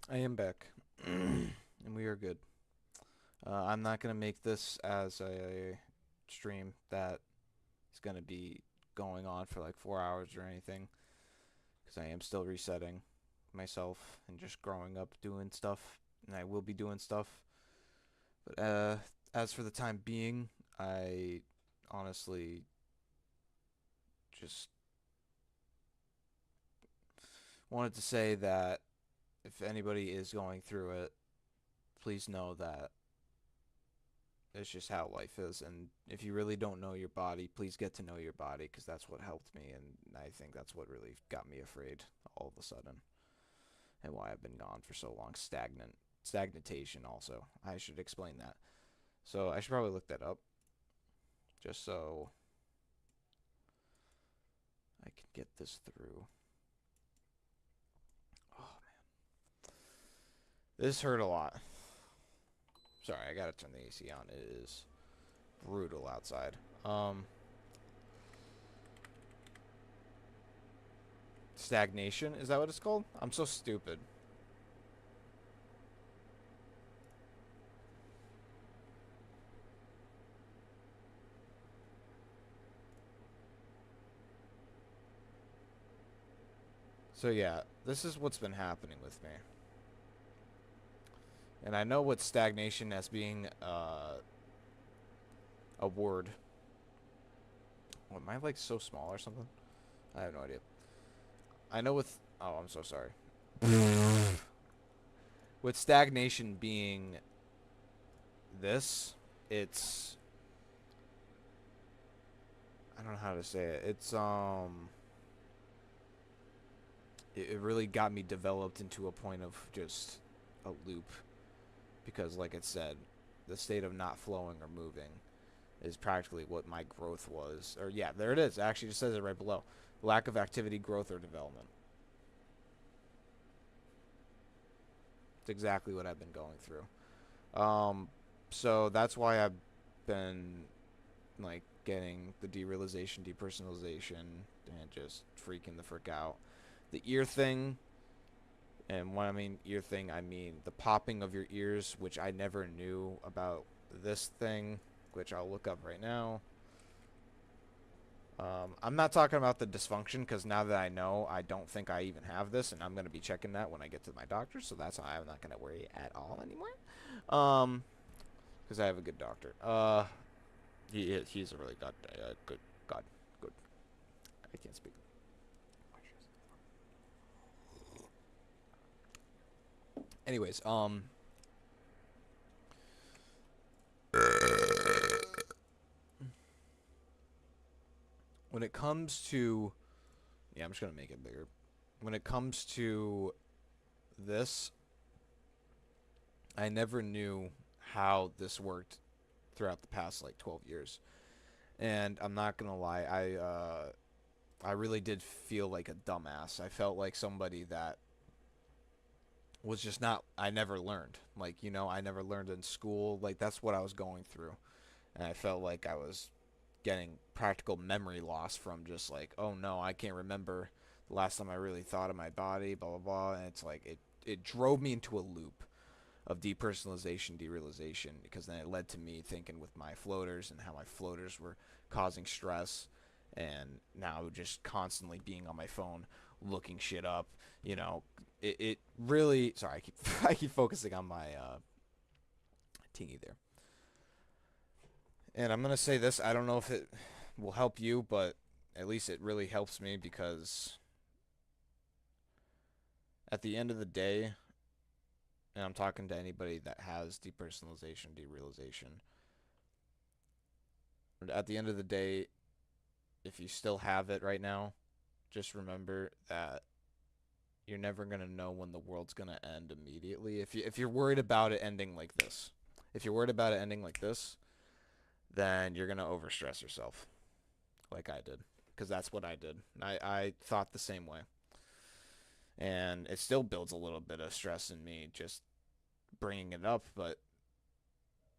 I am back, and we are good. I'm not gonna make this as a stream that is gonna be going on for like 4 hours or anything, because I am still resetting myself and just growing up doing stuff, and I will be doing stuff. But as for the time being, I honestly just wanted to say that if anybody is going through it, please know that it's just how life is. And if you really don't know your body, please get to know your body because that's what helped me. And I think that's what really got me afraid all of a sudden and why I've been gone for so long. Stagnation, also. I should explain that. So I should probably look that up just so I can get this through. Oh, this hurt a lot. Sorry, I gotta turn the AC on. It is brutal outside. Stagnation? Is that what it's called? I'm so stupid. So yeah, this is what's been happening with me. And I know what stagnation as being a word. What, am I like so small or something? I have no idea. I know with oh, I'm so sorry. With stagnation being this, it's I don't know how to say it. It really got me developed into a point of just a loop because like it said, the state of not flowing or moving is practically what my growth was. Or yeah, there it is. It actually just says it right below. Lack of activity, growth, or development. It's exactly what I've been going through. So that's why I've been like getting the derealization, depersonalization, and just freaking the frick out. The ear thing, and when I mean ear thing, I mean the popping of your ears, which I never knew about this thing, which I'll look up right now. I'm not talking about the dysfunction because now that I know, I don't think I even have this, and I'm going to be checking that when I get to my doctor, so that's why I'm not going to worry at all anymore. Because I have a good doctor. He's a really good god good. I can't speak. Anyways, when it comes to yeah, I'm just gonna make it bigger. When it comes to this, I never knew how this worked throughout the past like 12 years. And I'm not gonna lie, I really did feel like a dumbass. I felt like somebody that was just not. I never learned. Like I never learned in school. Like that's what I was going through, and I felt like I was getting practical memory loss from just like, oh no, I can't remember the last time I really thought of my body, blah blah blah. And it's like it drove me into a loop of depersonalization, derealization, because then it led to me thinking with my floaters and how my floaters were causing stress, and now just constantly being on my phone looking shit up. You know, it really. Sorry, I keep I keep focusing on my tingy there, and I'm gonna say this. I don't know if it will help you, but at least it really helps me because at the end of the day, and I'm talking to anybody that has depersonalization, derealization. At the end of the day, if you still have it right now, just remember that you're never gonna know when the world's gonna end immediately. If you're worried about it ending like this, if you're worried about it ending like this, then you're gonna overstress yourself, like I did, because that's what I did. I thought the same way, and it still builds a little bit of stress in me just bringing it up, but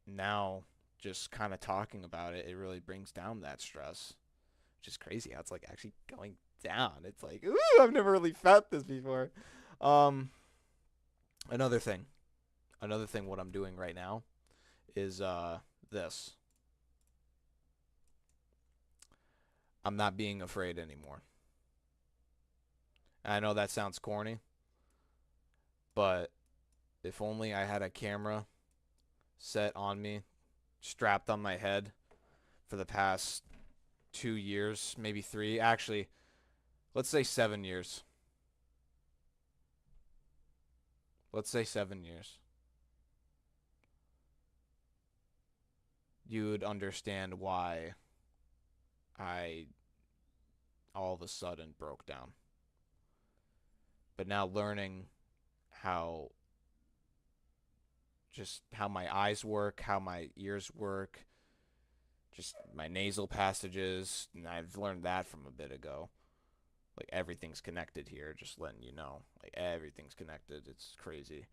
now just kind of talking about it, it really brings down that stress, which is crazy how it's like actually going down. It's like, ooh, I've never really felt this before. Um, Another thing. Another thing what I'm doing right now is this. I'm not being afraid anymore. I know that sounds corny, but if only I had a camera set on me, strapped on my head for the past 2 years, maybe three. Actually, let's say 7 years. Let's say 7 years. You would understand why I all of a sudden broke down. But now learning how just how my eyes work, how my ears work, just my nasal passages, and I've learned that from a bit ago. Like everything's connected here, just letting you know. Like everything's connected. It's crazy.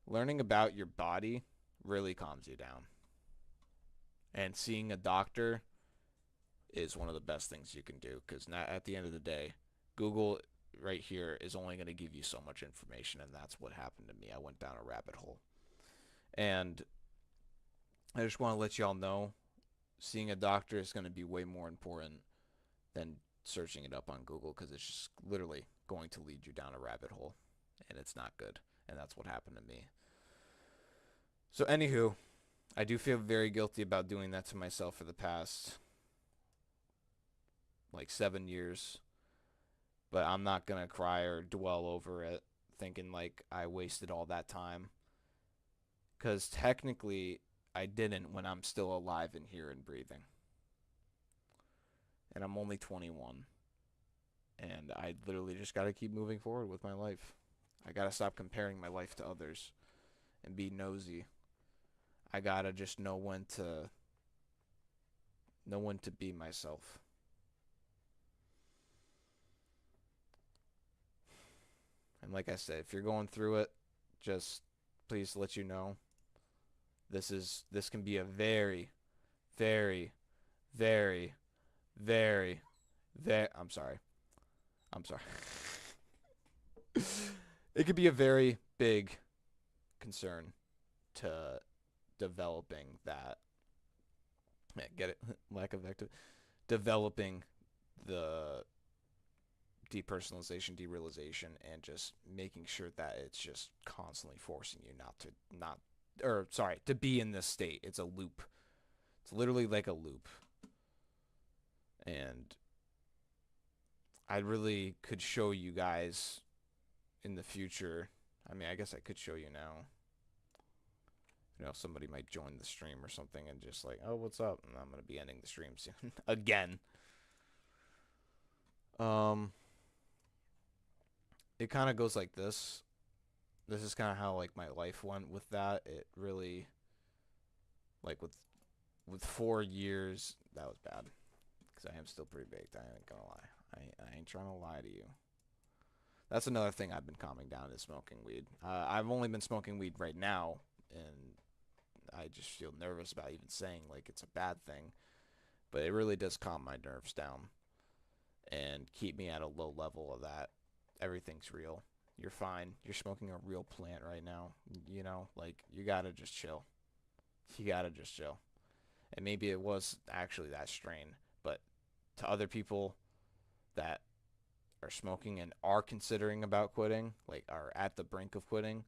Learning about your body really calms you down. And seeing a doctor is one of the best things you can do because at the end of the day, Google right here is only going to give you so much information, and that's what happened to me. I went down a rabbit hole. And I just want to let y'all know seeing a doctor is going to be way more important than searching it up on Google because it's just literally going to lead you down a rabbit hole, and it's not good. And that's what happened to me. So, anywho, I do feel very guilty about doing that to myself for the past like 7 years, but I'm not gonna cry or dwell over it, thinking like I wasted all that time. Because technically, I didn't when I'm still alive and here and breathing. And I'm only 21. And I literally just gotta keep moving forward with my life. I gotta stop comparing my life to others and be nosy. I gotta just know when to be myself. And like I said, if you're going through it, just please let you know this can be a very, very, very, very, very. I'm sorry. I'm sorry. It could be a very big concern to developing that. Man, get it? Lack of active. Developing the depersonalization, derealization, and just making sure that it's just constantly forcing you not or sorry to be in this state. It's a loop. It's literally like a loop, and I really could show you guys in the future. I mean, I guess I could show you now. You know, somebody might join the stream or something and just like, oh, what's up? And I'm gonna be ending the stream soon again. Um, it kind of goes like this. This is kind of how like my life went with that. It really like with 4 years that was bad because I am still pretty baked. I ain't gonna lie. I ain't trying to lie to you. That's another thing I've been calming down is smoking weed. I've only been smoking weed right now, and I just feel nervous about even saying like it's a bad thing. But it really does calm my nerves down and keep me at a low level of that. Everything's real. You're fine. You're smoking a real plant right now. You know, like you gotta just chill. You gotta just chill. And maybe it was actually that strain, but to other people that are smoking and are considering about quitting, like are at the brink of quitting,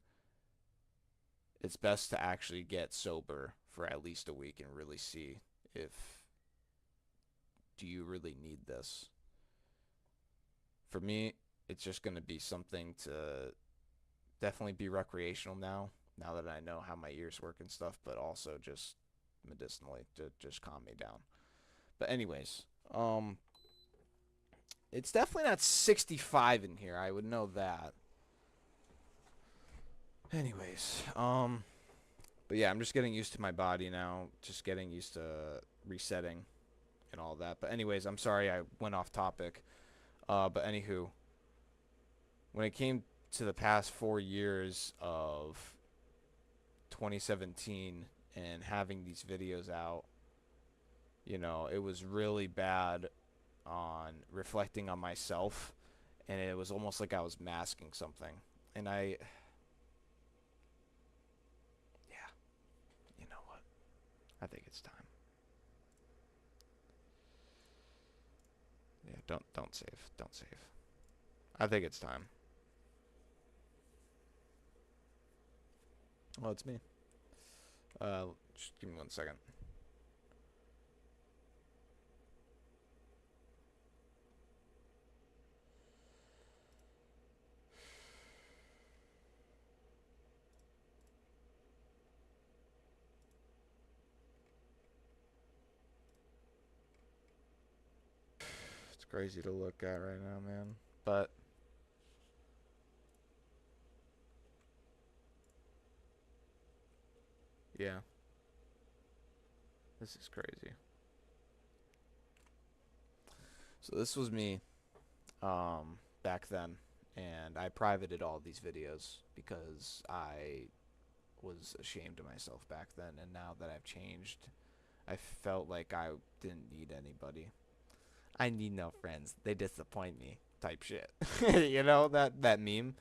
it's best to actually get sober for at least a week and really see if do you really need this. For me, it's just going to be something to definitely be recreational now that I know how my ears work and stuff, but also just medicinally to just calm me down. But anyways, it's definitely not 65 in here. I would know that. Anyways, but yeah, I'm just getting used to my body now. Just getting used to resetting and all that. But anyways, I'm sorry I went off topic. But anywho, when it came to the past 4 years of 2017 and having these videos out, you know, it was really bad on reflecting on myself, and it was almost like I was masking something. And I think it's time. Yeah, don't save. Don't save. I think it's time. Oh, it's me. Just give me 1 second. It's crazy to look at right now, man. But yeah, this is crazy. So this was me back then, and I privated all these videos because I was ashamed of myself back then, and now that I've changed, I felt like I didn't need anybody. I need no friends. They disappoint me type shit. You know, that meme?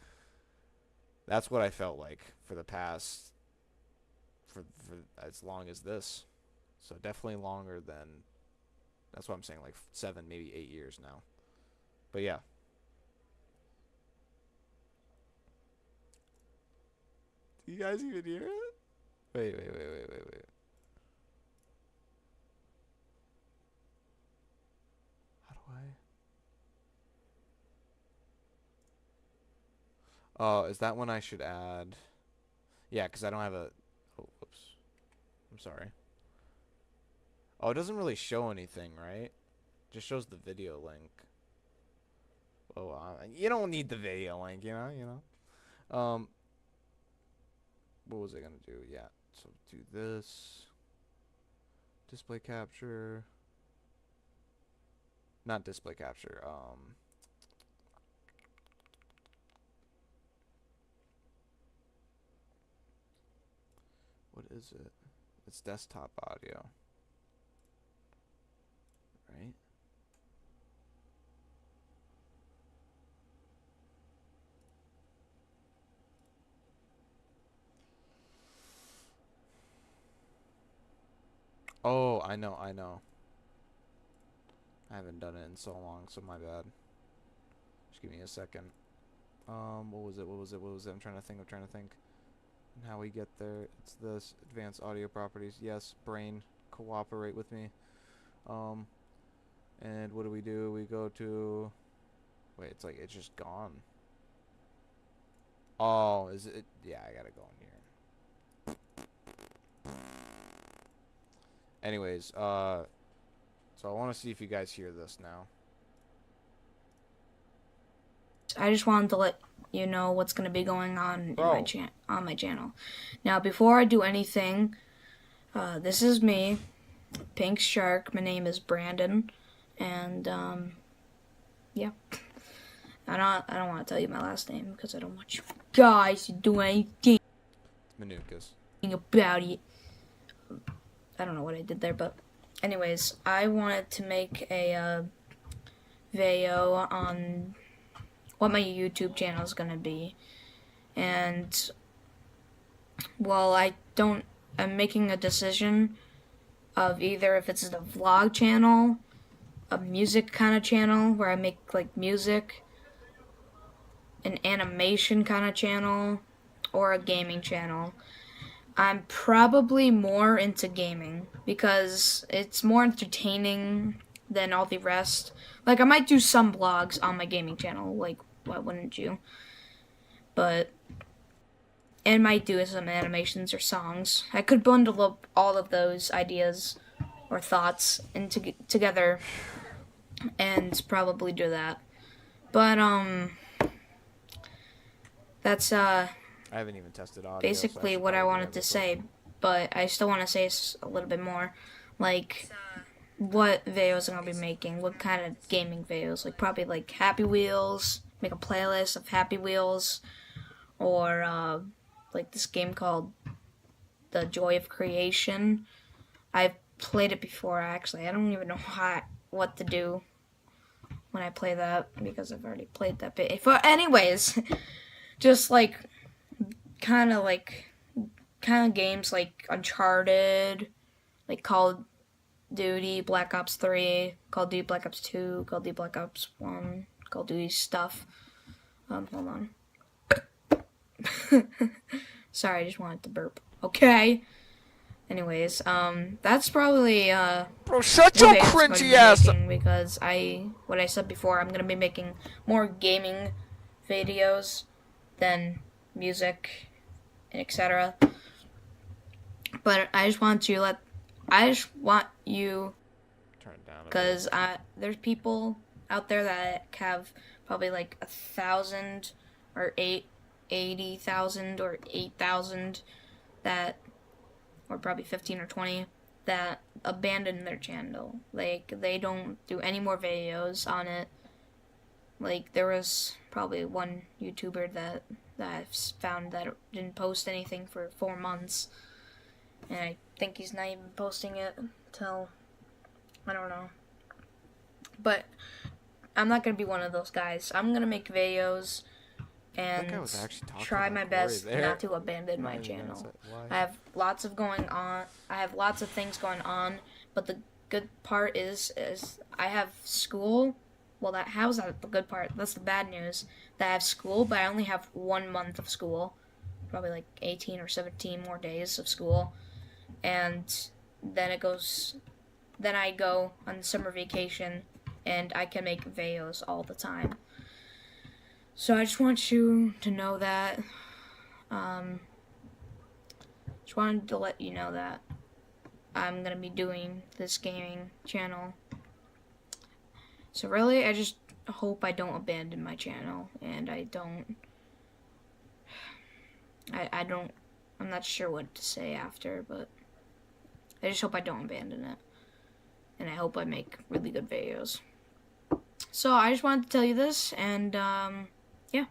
That's what I felt like for the past for as long as this. So definitely longer than, that's what I'm saying, like 7, maybe 8 years now. But yeah. Do you guys even hear it? Wait. How do I? Oh, is that one I should add? Yeah, because I don't have a... Oh, whoops. I'm sorry. Oh, it doesn't really show anything, right? It just shows the video link. Oh, you don't need the video link, you know? What was I gonna do? Yeah, so do this. Display capture. Not display capture, what is it? It's desktop audio. Right? Oh, I know. I haven't done it in so long, so my bad. Just give me a second. What was it? I'm trying to think. And how we get there. It's this. Advanced audio properties. Yes, brain, cooperate with me. And what do? We go to... Wait, it's like, it's just gone. Oh, is it? Yeah, I gotta go in here. Anyways, so I want to see if you guys hear this now. I just wanted to let you know what's going to be going on in my channel. Now, before I do anything, this is me, Pink Shark. My name is Brandon, and yeah. I don't want to tell you my last name because I don't want you guys to do anything Manukas. about it. I don't know what I did there, but anyways, I wanted to make a video on what my YouTube channel is gonna be, and well, I'm making a decision of either if it's a vlog channel, a music kind of channel where I make like music, an animation kind of channel, or a gaming channel. I'm probably more into gaming because it's more entertaining than all the rest. Like, I might do some vlogs on my gaming channel, like, why wouldn't you? But, and might do some animations or songs. I could bundle up all of those ideas or thoughts together and probably do that. But, that's, I haven't even tested audio. Basically what I wanted to say, but I still want to say a little bit more. Like, what videos I'm going to be making, what kind of gaming videos. Like, probably like Happy Wheels, make a playlist of Happy Wheels, or like this game called The Joy of Creation. I've played it before, actually. I don't even know what to do when I play that because I've already played that bit. But anyways, just like kind of games like Uncharted, like Call of Duty, Black Ops 3, Call of Duty Black Ops 2, Call of Duty Black Ops 1, Call of Duty stuff. Hold on. Sorry, I just wanted to burp. Okay. Anyways, that's probably Bro, shut what your videos I'm going to cringy be ass up. making because what I said before, I'm going to be making more gaming videos than music, etc. But I just want you, Turn it down a bit. because there's people out there that have probably like 1,000 or 80,000 or 8,000 that, or probably 15 or 20 that abandon their channel. Like they don't do any more videos on it. Like there was probably one YouTuber that I've found that didn't post anything for 4 months, and I think he's not even posting it till, I don't know. But I'm not gonna be one of those guys. I'm gonna make videos I think I and was actually talking try about my Corey best there. not to abandon I'm my not even gonna say channel. why. I have lots of going on. I have lots of things going on, but the good part is I have school. Well, how's that the good part? That's the bad news. That I have school, but I only have 1 month of school. Probably like 18 or 17 more days of school, and then it goes. Then I go on summer vacation, and I can make videos all the time. So I just want you to know that. Um, just wanted to let you know that I'm gonna be doing this gaming channel. So really, I just hope I don't abandon my channel, and I don't. I don't. I'm not sure what to say after, but I just hope I don't abandon it, and I hope I make really good videos. So I just wanted to tell you this, and yeah,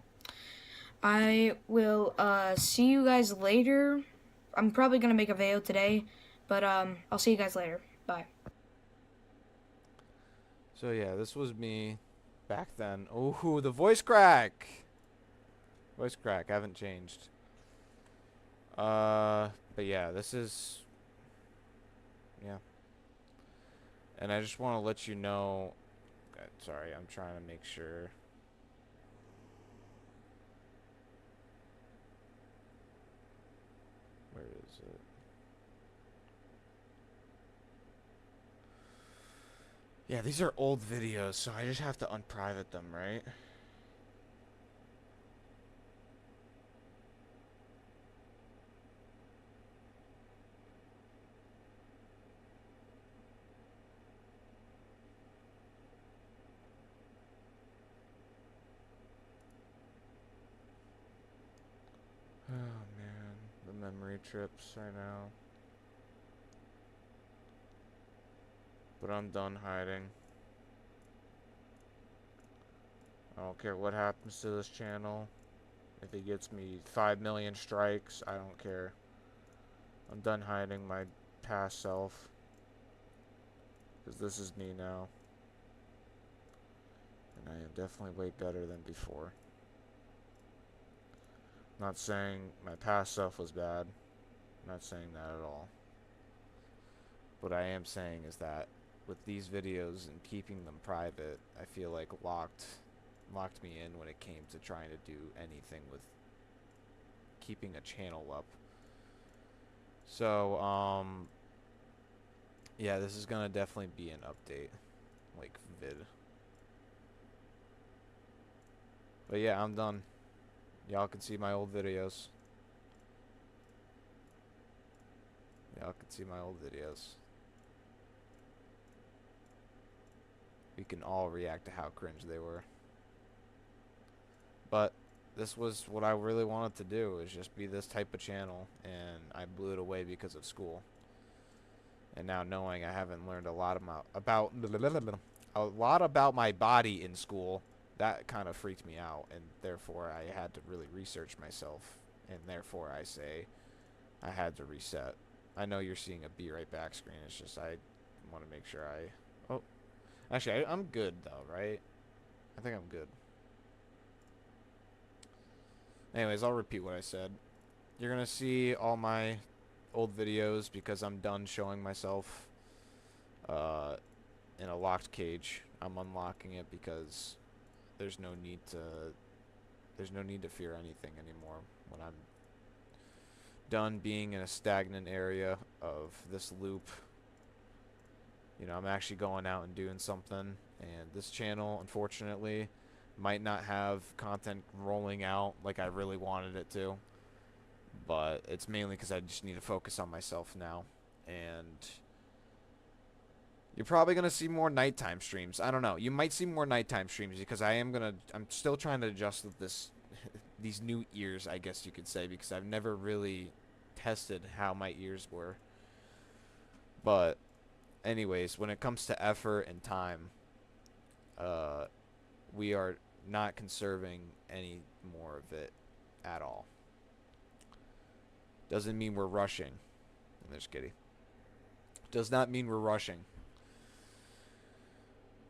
I will see you guys later. I'm probably gonna make a video today, but I'll see you guys later. Bye. So yeah, this was me back then. Oh, the voice crack. Voice crack. I haven't changed. But yeah, this is, yeah. And I just want to let you know. Sorry, I'm trying to make sure. Where is it? Yeah, these are old videos, so I just have to unprivate them, right? Oh man, the memory trips right now. But I'm done hiding. I don't care what happens to this channel. If it gets me 5 million strikes, I don't care. I'm done hiding my past self. Because this is me now. And I am definitely way better than before. Not saying my past self was bad. I'm not saying that at all. What I am saying is that with these videos and keeping them private, I feel like locked me in when it came to trying to do anything with keeping a channel up. So, yeah, this is gonna definitely be an update, like vid. But yeah, I'm done. Y'all can see my old videos. Y'all can see my old videos. We can all react to how cringe they were. But this was what I really wanted to do, is just be this type of channel, and I blew it away because of school. And now knowing I haven't learned a lot about my body in school, that kind of freaked me out, and therefore I had to really research myself, and therefore I say I had to reset. I know you're seeing a be right back screen. It's just I want to make sure I. Oh, actually, I'm good though, right? I think I'm good. Anyways, I'll repeat what I said. You're gonna see all my old videos because I'm done showing myself uh, in a locked cage. I'm unlocking it because there's no need to there's no need to fear anything anymore when I'm done being in a stagnant area of this loop. You know, I'm actually going out and doing something, and this channel, unfortunately, might not have content rolling out like I really wanted it to, but it's mainly because I just need to focus on myself now. And you're probably gonna see more nighttime streams. I don't know. You might see more nighttime streams because I'm still trying to adjust with this, these new ears, I guess you could say, because I've never really tested how my ears were. But anyways, when it comes to effort and time, uh, we are not conserving any more of it at all. Doesn't mean we're rushing. And there's Kitty. Does not mean we're rushing.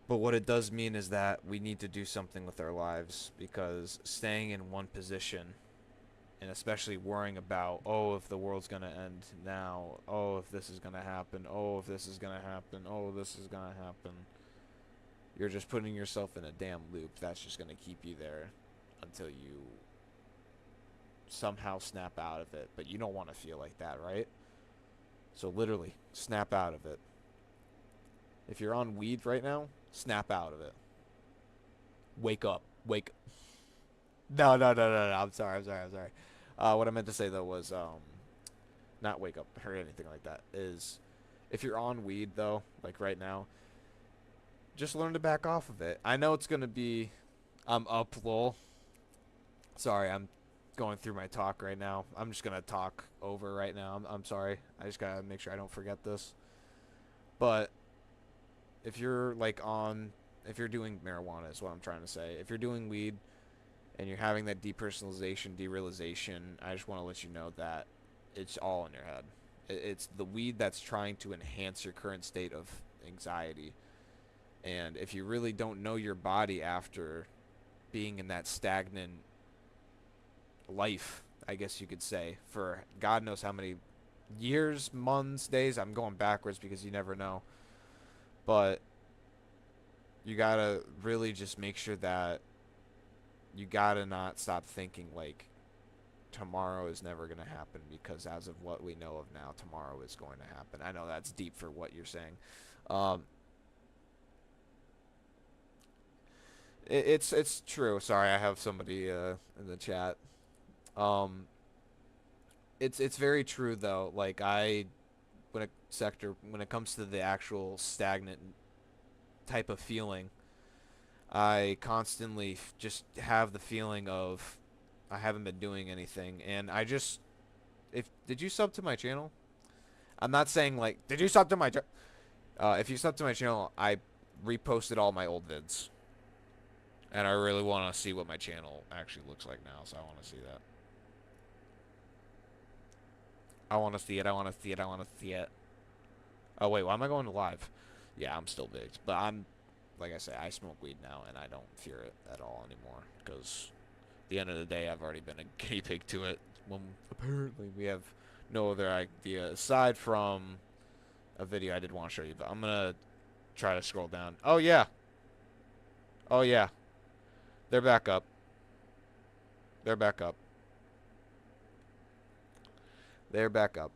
But what it does mean is that we need to do something with our lives, because staying in one position, and especially worrying about, oh, if the world's going to end now, oh, if this is going to happen, oh, if this is going to happen, oh, this is going to happen, you're just putting yourself in a damn loop that's just going to keep you there until you somehow snap out of it. But you don't want to feel like that, right? So literally, snap out of it. If you're on weed right now, snap out of it. Wake up. Wake. No. I'm sorry. What I meant to say though was not wake up or anything like that. Is if you're on weed though, like right now, just learn to back off of it. I know it's gonna be, I'm up, lol. Sorry, I'm going through my talk right now. I'm just gonna talk over right now. I'm sorry. I just gotta make sure I don't forget this. But if you're like if you're doing marijuana is what I'm trying to say. If you're doing weed and you're having that depersonalization, derealization, I just want to let you know that it's all in your head. It's the weed that's trying to enhance your current state of anxiety. And if you really don't know your body after being in that stagnant life, I guess you could say, for God knows how many years, months, days, I'm going backwards because you never know. But you gotta really just make sure that you gotta not stop thinking like tomorrow is never gonna happen, because as of what we know of now, tomorrow is going to happen. I know that's deep for what you're saying. It's true. Sorry, I have somebody in the chat. Um, it's very true though. Like when it comes to the actual stagnant type of feeling, I constantly just have the feeling of I haven't been doing anything, and I just if did you sub to my channel? I'm not saying like did you sub to my if you sub to my channel, I reposted all my old vids, and I really want to see what my channel actually looks like now, so I want to see that. I want to see it. I want to see it. I want to see it. Oh wait, why am I going to live? Yeah, I'm still big, but I'm like I say, I smoke weed now, and I don't fear it at all anymore, because at the end of the day, I've already been a guinea pig to it. When apparently we have no other idea aside from a video I did want to show you, but I'm gonna try to scroll down. Oh yeah, oh yeah, they're back up. They're back up. They're back up.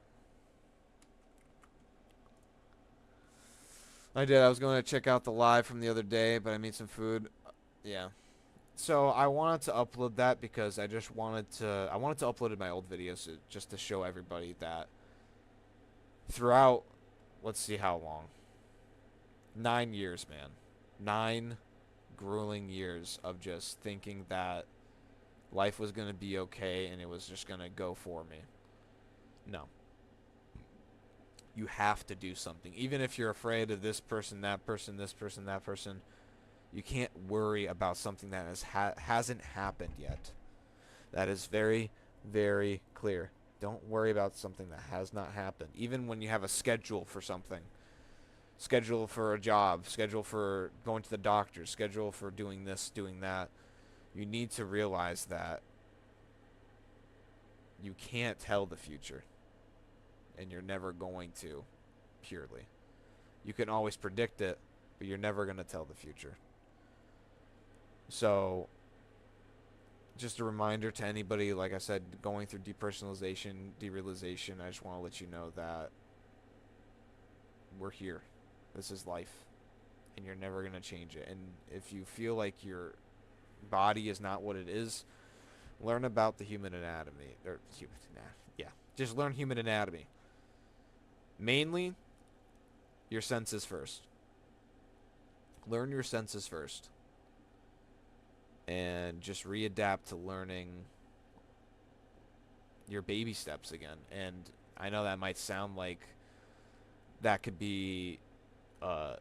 I did. I was going to check out the live from the other day, but I made some food. Yeah. So I wanted to upload that because I wanted to upload my old videos just to show everybody that throughout, let's see how long. 9 years, man. 9 grueling years of just thinking that life was going to be okay and it was just going to go for me. No. You have to do something. Even if you're afraid of this person, that person, this person, that person, you can't worry about something that hasn't happened yet. That is very, very clear. Don't worry about something that has not happened. Even when you have a schedule for something. Schedule for a job. Schedule for going to the doctor. Schedule for doing this, doing that. You need to realize that you can't tell the future. and you're never going to purely. You can always predict it, but you're never going to tell the future. So, just a reminder to anybody, like I said, going through depersonalization, derealization, I just want to let you know that we're here. This is life, and you're never going to change it. And if you feel like your body is not what it is, learn about the human anatomy. Just learn human anatomy. Mainly, your senses first. Learn your senses first. And just readapt to learning your baby steps again. And I know that might sound like that could be I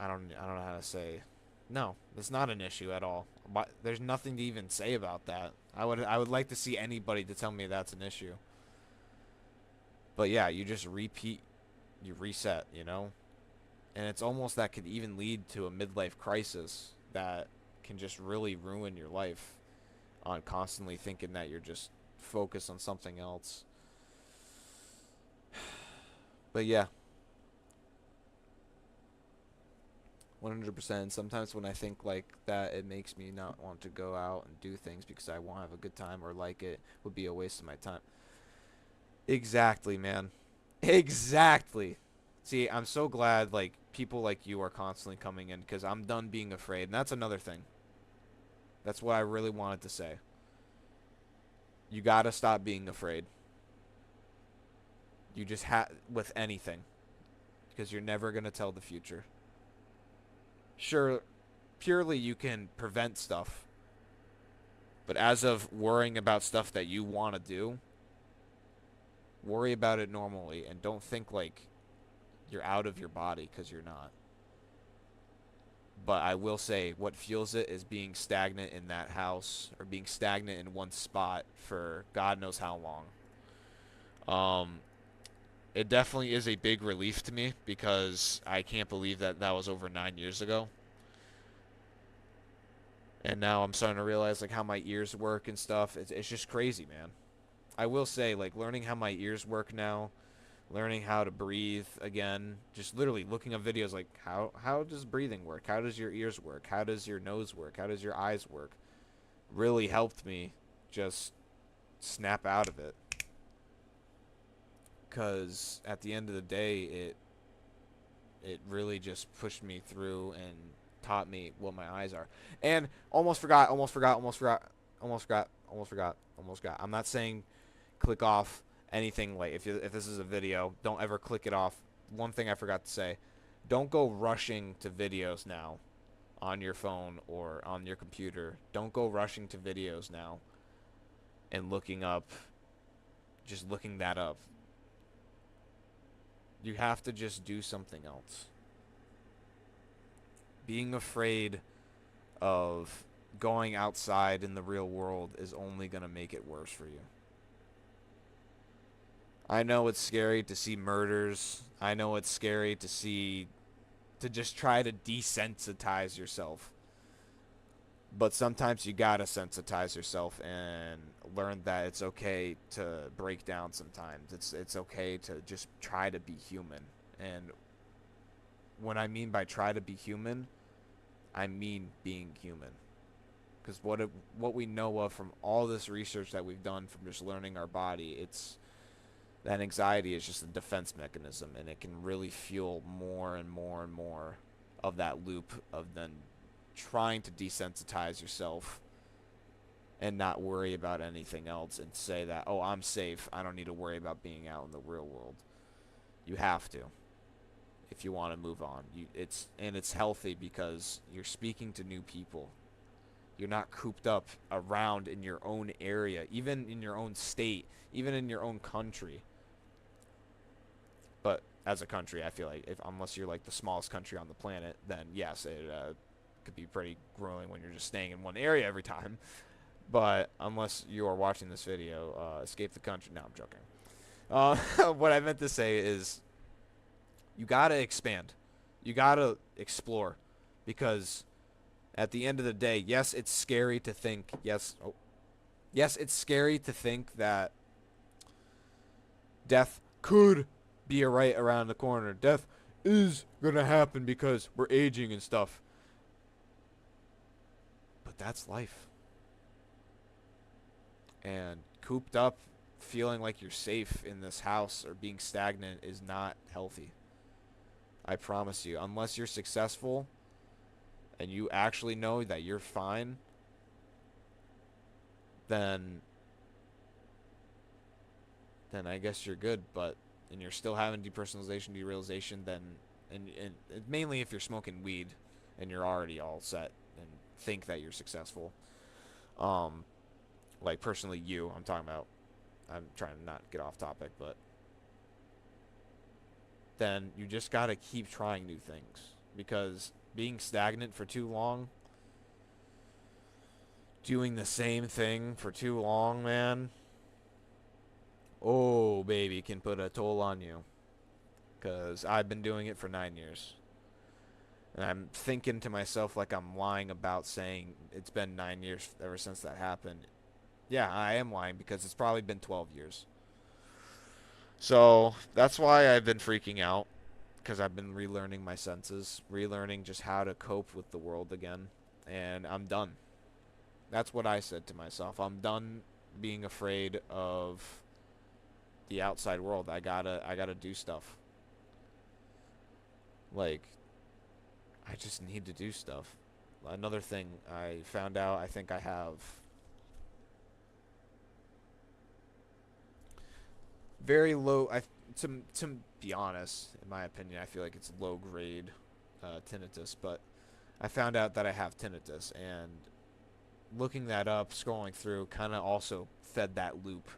don't know how to say. No, it's not an issue at all. But there's nothing to even say about that. I would like to see anybody to tell me that's an issue. But yeah, you just repeat, you reset, you know? And it's almost that could even lead to a midlife crisis that can just really ruin your life on constantly thinking that you're just focused on something else. But yeah, 100%. Sometimes when I think like that, it makes me not want to go out and do things because I won't have a good time or like it would be a waste of my time. Exactly, man. Exactly. See, I'm so glad like people like you are constantly coming in because I'm done being afraid. And that's another thing. That's what I really wanted to say. You gotta stop being afraid. You just with anything because you're never gonna tell the future. Sure, purely you can prevent stuff, but as of worrying about stuff that you want to do, worry about it normally and don't think like you're out of your body because you're not. But I will say what fuels it is being stagnant in that house or being stagnant in one spot for God knows how long. It definitely is a big relief to me because I can't believe that that was over 9 years ago. And now I'm starting to realize like how my ears work and stuff. It's just crazy, man. I will say like learning how my ears work now, learning how to breathe again, just literally looking up videos like how does breathing work? How does your ears work? How does your nose work? How does your eyes work? Really helped me just snap out of it. Cuz at the end of the day it really just pushed me through and taught me what my eyes are. And almost forgot. I'm not saying click off anything like if this is a video, don't ever click it off. One thing I forgot to say, don't go rushing to videos now on your phone or on your computer. Don't go rushing to videos now and just looking that up. You have to just do something else. Being afraid of going outside in the real world is only going to make it worse for you. I know it's scary to see murders. I know it's scary to just try to desensitize yourself. But sometimes you gotta sensitize yourself and learn that it's okay to break down sometimes. It's okay to just try to be human. And when I mean by try to be human, I mean being human. Because what we know of from all this research that we've done from just learning our body, it's that anxiety is just a defense mechanism, and it can really fuel more and more and more of that loop of then trying to desensitize yourself and not worry about anything else and say that, oh, I'm safe, I don't need to worry about being out in the real world. You have to if you want to move on. It's healthy because you're speaking to new people. You're not cooped up around in your own area, even in your own state, even in your own country. But as a country, I feel like unless you're like the smallest country on the planet, then yes, it could be pretty grueling when you're just staying in one area every time. But unless you are watching this video, escape the country. No, I'm joking. What I meant to say is you gotta expand. You gotta explore. Because at the end of the day, yes, it's scary to think, yes, it's scary to think that death could be right around the corner. Death is gonna happen because we're aging and stuff. But that's life. And cooped up, feeling like you're safe in this house or being stagnant is not healthy. I promise you. Unless you're successful and you actually know that you're fine, then I guess you're good. But and you're still having depersonalization, derealization, then and mainly if you're smoking weed and you're already all set and think that you're successful. Like personally, I'm talking about. I'm trying to not get off topic, but then you just gotta keep trying new things because being stagnant for too long, doing the same thing for too long, man. Oh, baby, can put a toll on you. Because I've been doing it for 9 years. And I'm thinking to myself like I'm lying about saying it's been 9 years ever since that happened. Yeah, I am lying because it's probably been 12 years. So that's why I've been freaking out. Because I've been relearning my senses. Relearning just how to cope with the world again. And I'm done. That's what I said to myself. I'm done being afraid of the outside world. I gotta do stuff. Like, I just need to do stuff. Another thing I found out, I think I have very low. To be honest, in my opinion, I feel like it's low grade tinnitus. But I found out that I have tinnitus, and looking that up, scrolling through, kind of also fed that loop.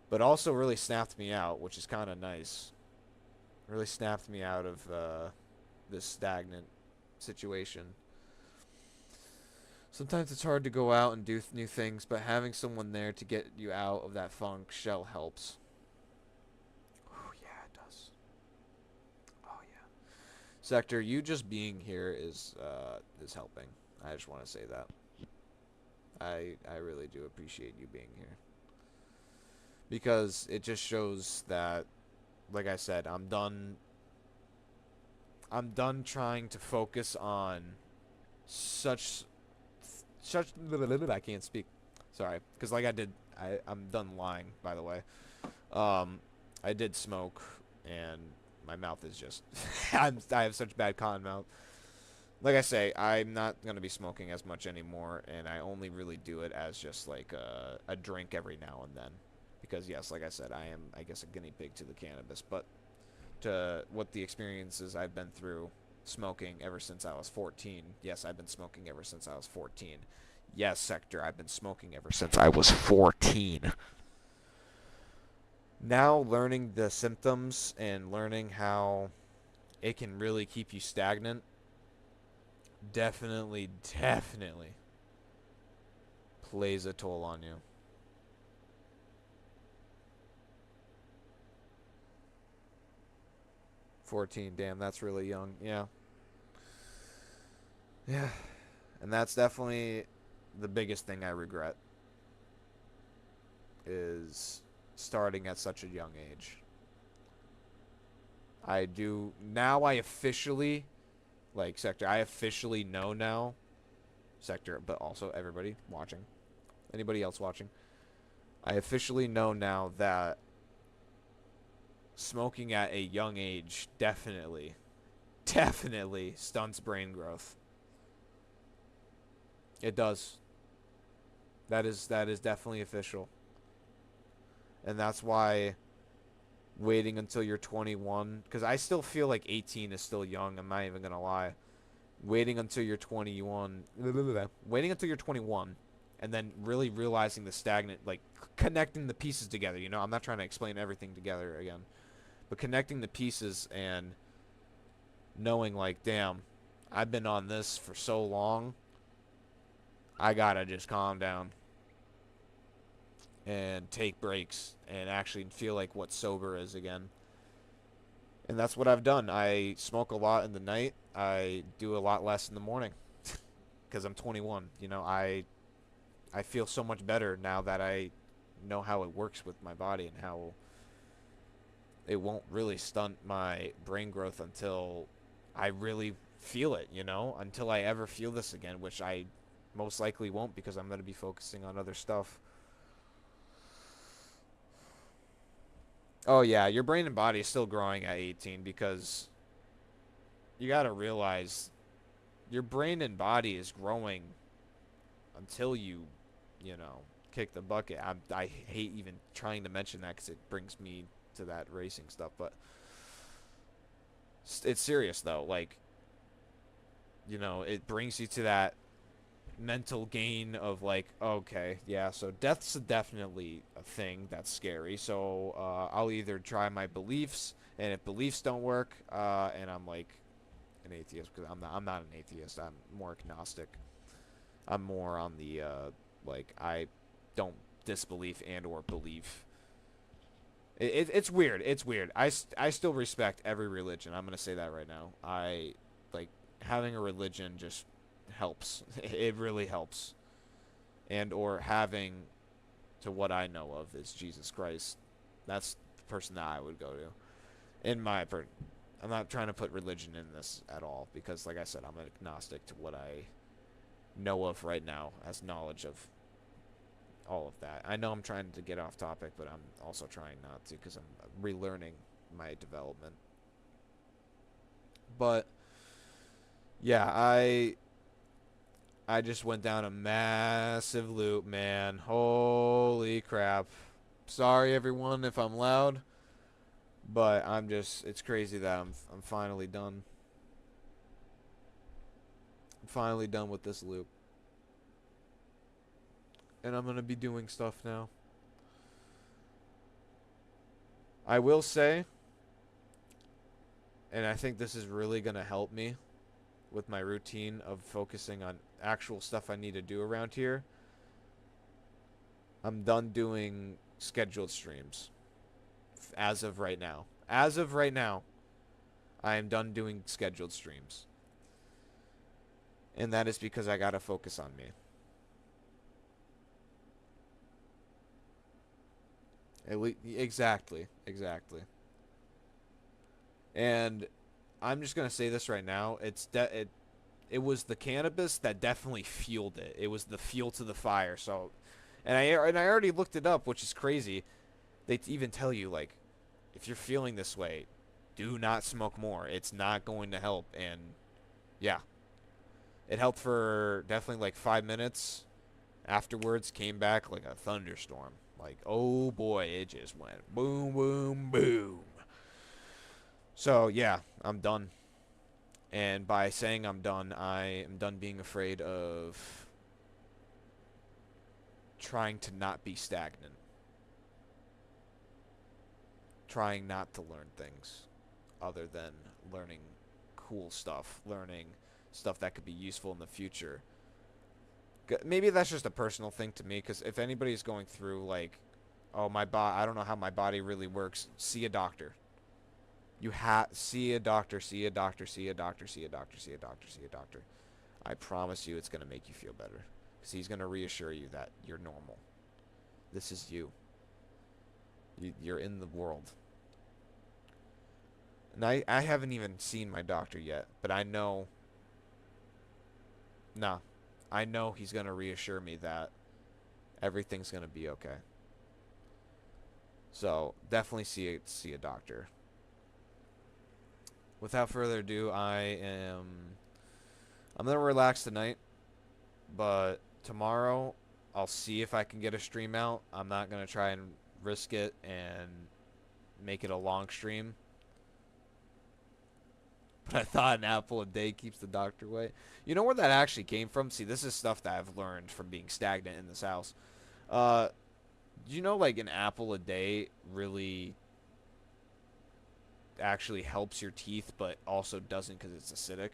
But also really snapped me out, which is kind of nice. Really snapped me out of this stagnant situation. Sometimes it's hard to go out and do new things, but having someone there to get you out of that funk shell helps. Oh yeah, it does. Oh yeah. Sector, you just being here is helping. I just want to say that. I really do appreciate you being here. Because it just shows that, like I said, I'm done trying to focus on such I can't speak. Sorry, because like I'm done lying. By the way, I did smoke, and my mouth is just I have such bad cotton mouth. Like I say, I'm not gonna be smoking as much anymore, and I only really do it as just like a drink every now and then. Because yes, like I said, I am, I guess, a guinea pig to the cannabis, but to what the experiences I've been through smoking ever since I was 14. Yes, I've been smoking ever since I was 14. Yes, Sector, I've been smoking ever since I was 14. Now learning the symptoms and learning how it can really keep you stagnant definitely plays a toll on you. 14, damn, that's really young. Yeah. Yeah. And that's definitely the biggest thing I regret is starting at such a young age. I officially, like, Sector, I officially know now, Sector, but also everybody watching, anybody else watching, I officially know now that smoking at a young age definitely stunts brain growth. It does. That is definitely official. And that's why waiting until you're 21, because I still feel like 18 is still young, I'm not even going to lie. Waiting until you're 21, waiting until you're 21, and then really realizing the stagnant, like, connecting the pieces together, you know? I'm not trying to explain everything together again. But connecting the pieces and knowing, like, damn, I've been on this for so long, I gotta just calm down and take breaks and actually feel like what sober is again. And that's what I've done. I smoke a lot in the night. I do a lot less in the morning because I'm 21. You know, I feel so much better now that I know how it works with my body and how it won't really stunt my brain growth until I really feel it, you know, until I ever feel this again, which I most likely won't because I'm going to be focusing on other stuff. Oh yeah, your brain and body is still growing at 18 because you got to realize your brain and body is growing until you know, kick the bucket. I hate even trying to mention that because it brings me to that racing stuff, but it's serious though. Like, you know, it brings you to that mental gain of like, okay, yeah, so death's definitely a thing that's scary. So I'll either try my beliefs, and if beliefs don't work, and I'm like an atheist because I'm not an atheist. I'm more agnostic. I'm more on the like I don't disbelief and or believe. It's weird. It's weird. I still respect every religion. I'm gonna say that right now. I like having a religion just helps. It really helps. And or having to what I know of is Jesus Christ. That's the person that I would go to. I'm not trying to put religion in this at all because, like I said, I'm agnostic to what I know of right now as knowledge of all of that. I know I'm trying to get off topic, but I'm also trying not to because I'm relearning my development. But yeah, I just went down a massive loop, man. Holy crap. Sorry everyone if I'm loud, but it's crazy that I'm finally done. I'm finally done with this loop. And I'm going to be doing stuff now. I will say, and I think this is really going to help me with my routine of focusing on actual stuff I need to do around here. I'm done doing scheduled streams as of right now. As of right now, I am done doing scheduled streams. And that is because I got to focus on me. Exactly, exactly. And I'm just gonna say this right now. It was the cannabis that definitely fueled it. It was the fuel to the fire. So, and I already looked it up, which is crazy. They even tell you like, if you're feeling this way, do not smoke more. It's not going to help. And yeah, it helped for definitely like 5 minutes. Afterwards, came back like a thunderstorm. Like, oh boy, it just went boom, boom, boom. So yeah, I'm done. And by saying I'm done, I am done being afraid of trying to not be stagnant. Trying not to learn things other than learning cool stuff, learning stuff that could be useful in the future. Maybe that's just a personal thing to me because if anybody's going through like, oh my body, I don't know how my body really works, see a doctor. See a doctor, see a doctor, see a doctor, see a doctor, see a doctor, see a doctor. I promise you it's going to make you feel better. Because he's going to reassure you that you're normal. This is you. You're in the world. And I haven't even seen my doctor yet. But I know... Nah. I know he's going to reassure me that everything's going to be okay. So, definitely see a doctor. Without further ado, I'm going to relax tonight. But tomorrow, I'll see if I can get a stream out. I'm not going to try and risk it and make it a long stream. But I thought an apple a day keeps the doctor away. You know where that actually came from? See, this is stuff that I've learned from being stagnant in this house. Uh, do you know, like, an apple a day really actually helps your teeth, but also doesn't because it's acidic?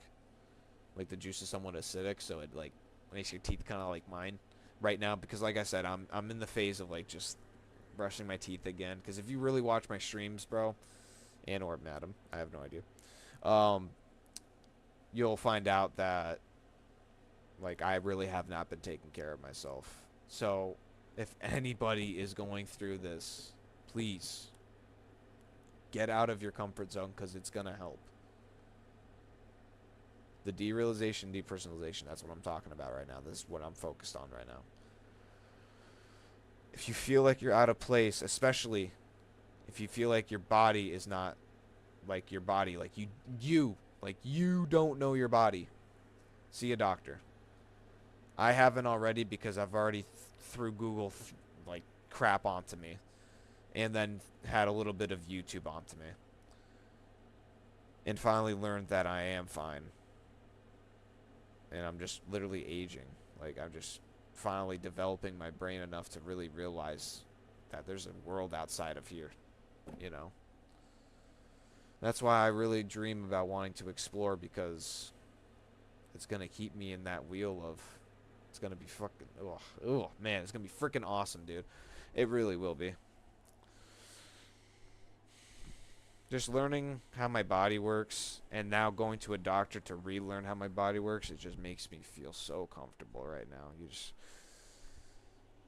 Like, the juice is somewhat acidic, so it, like, makes your teeth kind of like mine right now. Because, like I said, I'm in the phase of, like, just brushing my teeth again. Because if you really watch my streams, bro, and or madam, I have no idea, you'll find out that like I really have not been taking care of myself. So if anybody is going through this, please Get out of your comfort zone because it's going to help. The derealization, depersonalization, that's what I'm talking about right now. This is what I'm focused on right now. If you feel like you're out of place, especially if you feel like your body is not like your body, like you don't know your body, see a doctor. I haven't already because I've already threw Google like crap onto me, and then had a little bit of YouTube onto me, and finally learned that I am fine, and I'm just literally aging. Like, I'm just finally developing my brain enough to really realize that there's a world outside of here, you know. That's why I really dream about wanting to explore, because it's gonna keep me in that wheel of, it's gonna be fucking, oh man, it's gonna be freaking awesome, dude. It really will be. Just learning how my body works, and now going to a doctor to relearn how my body works, it just makes me feel so comfortable right now. You just,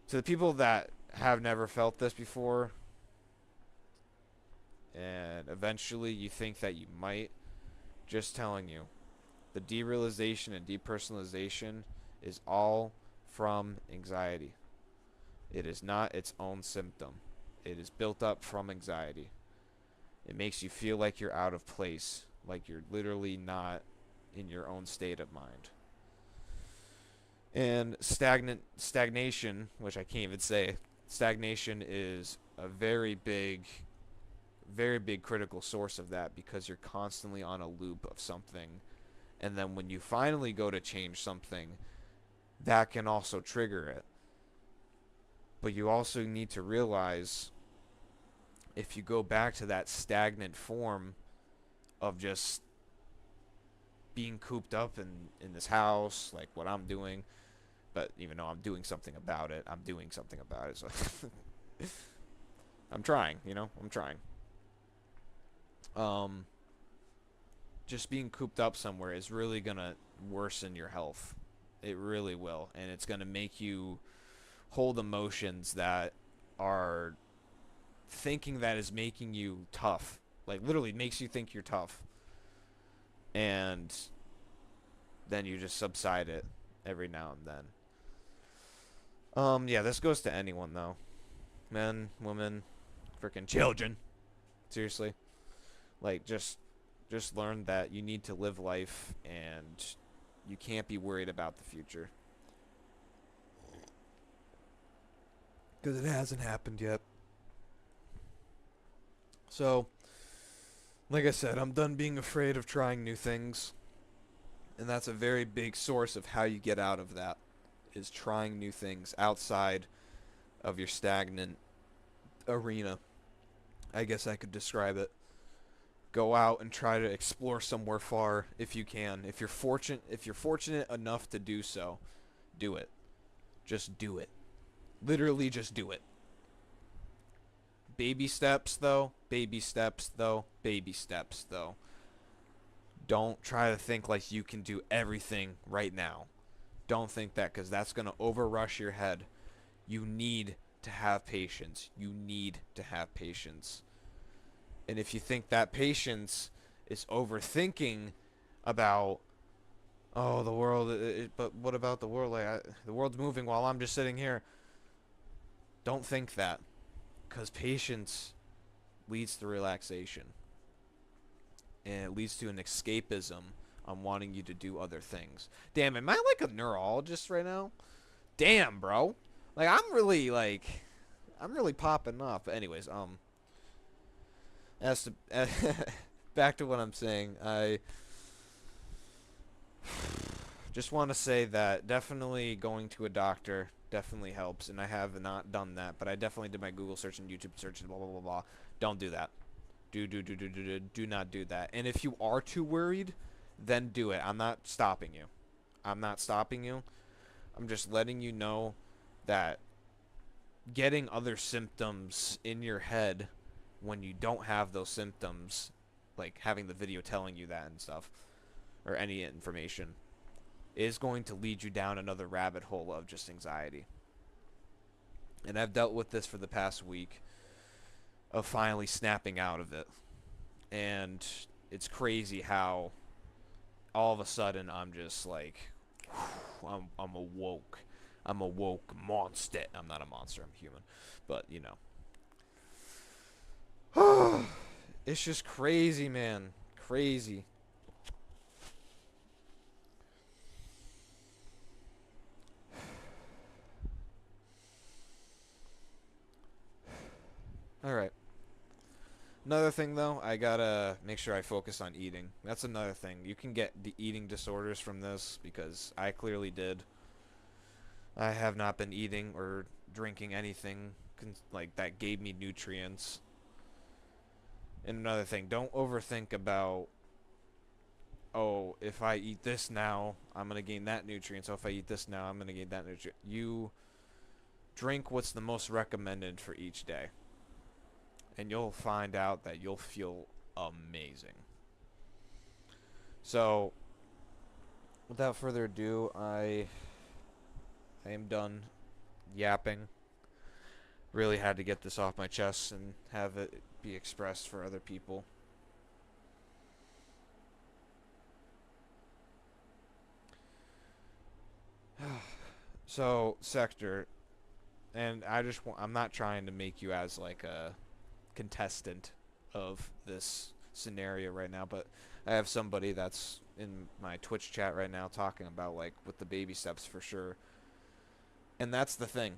to the people that have never felt this before, and eventually you think that you might, just telling you, the derealization and depersonalization is all from anxiety. It is not its own symptom. It is built up from anxiety. It makes you feel like you're out of place, like you're literally not in your own state of mind. And stagnation, which I can't even say, stagnation is a very big critical source of that, because you're constantly on a loop of something. And then when you finally go to change something, that can also trigger it. But you also need to realize, if you go back to that stagnant form of just being cooped up in this house, like what I'm doing, but even though I'm doing something about it, so I'm trying, I'm trying. Just being cooped up somewhere is really gonna worsen your health. It really will, and it's gonna make you hold emotions that are thinking that is making you tough. Like, literally makes you think you're tough, and then you just subside it every now and then. Yeah, this goes to anyone though, men, women, freaking children. Seriously, like, just learn that you need to live life, and you can't be worried about the future, because it hasn't happened yet. So, like I said, I'm done being afraid of trying new things. And that's a very big source of how you get out of that, is trying new things outside of your stagnant arena. I guess I could describe it. Go out and try to explore somewhere far if you can. If you're fortunate enough to do so, do it. Just do it. Literally just do it. Baby steps though. Baby steps though. Baby steps though. Don't try to think like you can do everything right now. Don't think that, because that's going to overrush your head. You need to have patience. You need to have patience. And if you think that patience is overthinking about, oh, the world, but what about the world? Like, the world's moving while I'm just sitting here. Don't think that, because patience leads to relaxation. And it leads to an escapism on wanting you to do other things. Damn, am I like a neurologist right now? Damn, bro. Like, I'm really popping off. But anyways, as to back to what I'm saying, I just want to say that definitely going to a doctor definitely helps, and I have not done that, but I definitely did my Google search and YouTube search and blah blah blah blah. Don't do that. Do not do that. And if you are too worried, then do it. I'm not stopping you. I'm not stopping you. I'm just letting you know that getting other symptoms in your head when you don't have those symptoms, like having the video telling you that and stuff, or any information, is going to lead you down another rabbit hole of just anxiety. And I've dealt with this for the past week, of finally snapping out of it. And it's crazy how all of a sudden I'm just like, I'm awoke. I'm a woke monster. I'm not a monster. I'm human, but you know, it's just crazy, man. Crazy. All right. Another thing, though, I gotta make sure I focus on eating. That's another thing. You can get the eating disorders from this because I clearly did. I have not been eating or drinking anything like that gave me nutrients. And another thing, don't overthink about, oh, if I eat this now, I'm gonna gain that nutrient. So if I eat this now, I'm gonna gain that nutrient. You drink what's the most recommended for each day, and you'll find out that you'll feel amazing. So, without further ado, I am done yapping. Really had to get this off my chest and have it be expressed for other people. So, Sector, and I'm not trying to make you as like a contestant of this scenario right now, but I have somebody that's in my Twitch chat right now talking about like with the baby steps for sure. And that's the thing.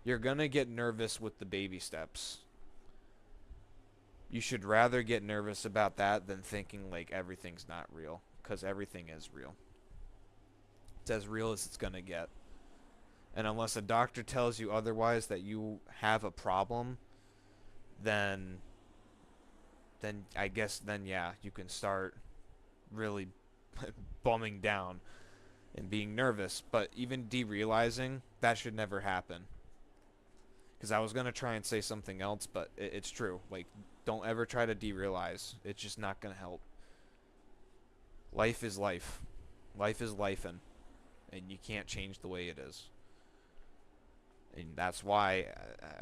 You're going to get nervous with the baby steps. You should rather get nervous about that than thinking like everything's not real, because everything is real. It's as real as it's going to get. And unless a doctor tells you otherwise that you have a problem, then I guess then yeah, you can start really bumming down and being nervous. But even derealizing, that should never happen. Because I was going to try and say something else, but it's true. Like, don't ever try to derealize. It's just not going to help. Life is life. Life is lifing. And you can't change the way it is. And that's why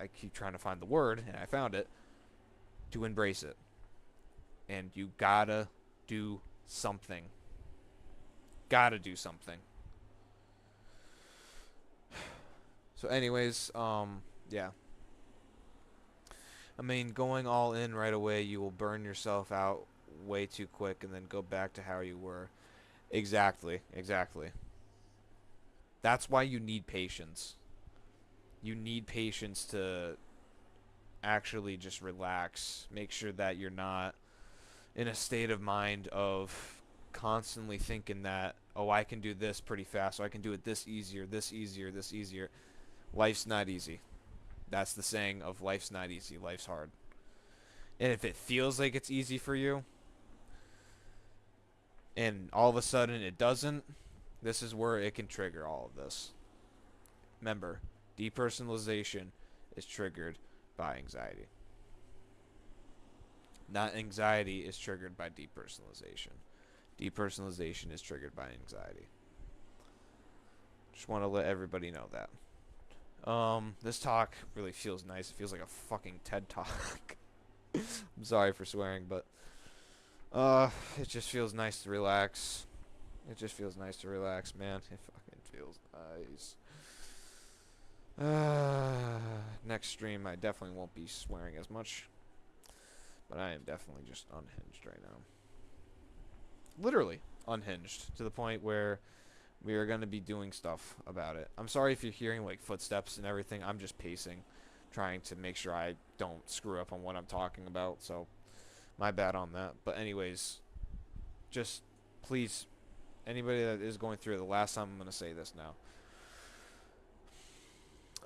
I keep trying to find the word, and I found it, to embrace it. And you gotta do something. Gotta do something. So anyways, yeah. I mean, going all in right away, you will burn yourself out way too quick and then go back to how you were. Exactly, exactly. That's why you need patience. You need patience to actually just relax. Make sure that you're not in a state of mind of constantly thinking that, oh, I can do this pretty fast, so I can do it this easier, this easier, this easier. Life's not easy. That's the saying of life's not easy, life's hard. And if it feels like it's easy for you, and all of a sudden it doesn't, this is where it can trigger all of this. Remember, depersonalization is triggered by anxiety. Not anxiety is triggered by depersonalization. Depersonalization is triggered by anxiety. Just want to let everybody know that. This talk really feels nice. It feels like a fucking TED talk. I'm sorry for swearing, but it just feels nice to relax. It just feels nice to relax, man. It fucking feels nice. Next stream, I definitely won't be swearing as much, but I am definitely just unhinged right now. Literally unhinged to the point where we are going to be doing stuff about it. I'm sorry if you're hearing like footsteps and everything. I'm just pacing, trying to make sure I don't screw up on what I'm talking about. So my bad on that. But anyways, just please, anybody that is going through it, the last time I'm going to say this now.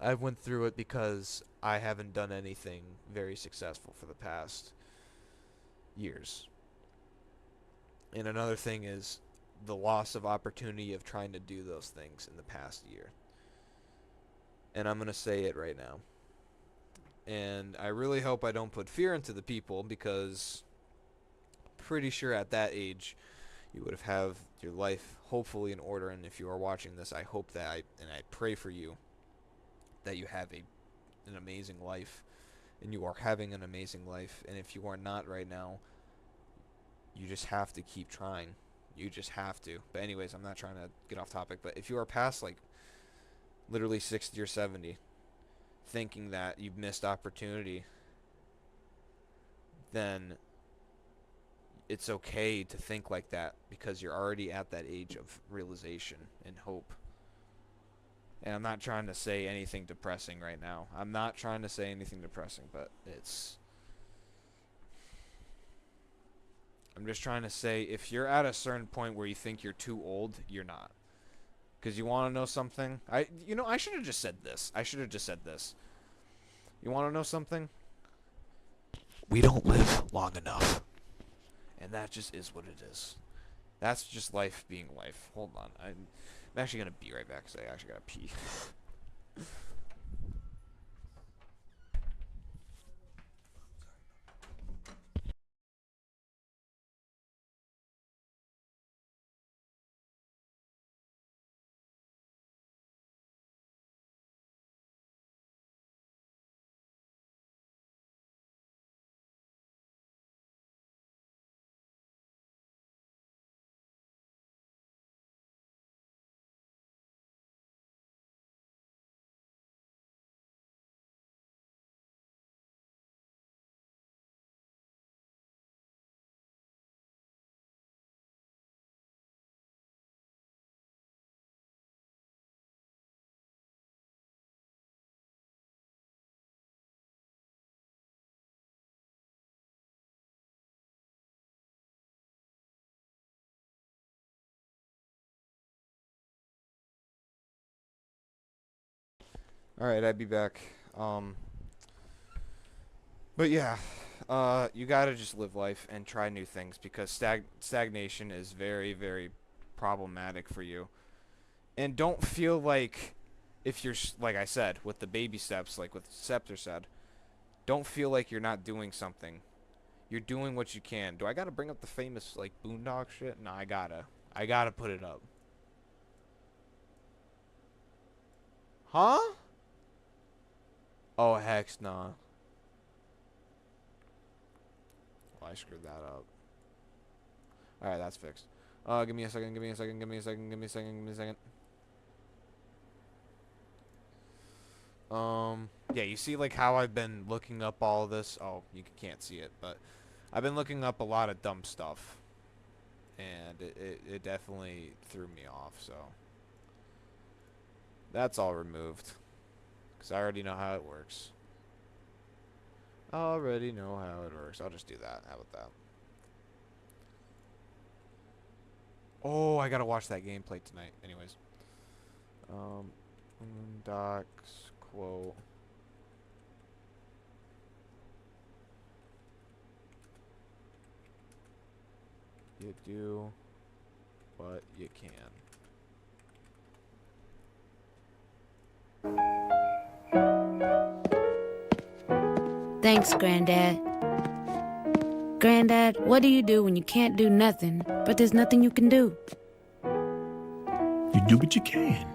I went through it because I haven't done anything very successful for the past years. And another thing is the loss of opportunity of trying to do those things in the past year. And I'm going to say it right now. And I really hope I don't put fear into the people, because pretty sure at that age you would have your life hopefully in order. And if you are watching this, I hope that I pray for you that you have an amazing life and you are having an amazing life. And if you are not right now, you just have to keep trying. You just have to. But anyways, I'm not trying to get off topic, but if you are past like literally 60 or 70 thinking that you've missed opportunity, then it's okay to think like that because you're already at that age of realization and hope. And I'm not trying to say anything depressing right now. I'm not trying to say anything depressing, but I'm just trying to say if you're at a certain point where you think you're too old, you're not. Because you want to know something? I should have just said this. I should have just said this. You want to know something? We don't live long enough. And that just is what it is. That's just life being life. Hold on. I'm actually going to be right back because I actually got to pee. Alright, I'd be back. But yeah, you gotta just live life and try new things because stagnation is very, very problematic for you. And don't feel like if you're, like I said, with the baby steps, like what Scepter said, don't feel like you're not doing something. You're doing what you can. Do I gotta bring up the famous, like, Boondock shit? No, I gotta. I gotta put it up. Huh? Oh, heck nah. Well, I screwed that up. Alright, that's fixed. Give me a second, give me a second, give me a second, give me a second, give me a second. Yeah, you see, like, how I've been looking up all of this? Oh, you can't see it, but I've been looking up a lot of dumb stuff. And it definitely threw me off, so. That's all removed. Because I already know how it works. Already know how it works. I'll just do that. How about that? Oh, I gotta watch that gameplay tonight. Anyways. Docs, quote. You do what you can. Thanks, Granddad. Granddad, what do you do when you can't do nothing, but there's nothing you can do? You do what you can.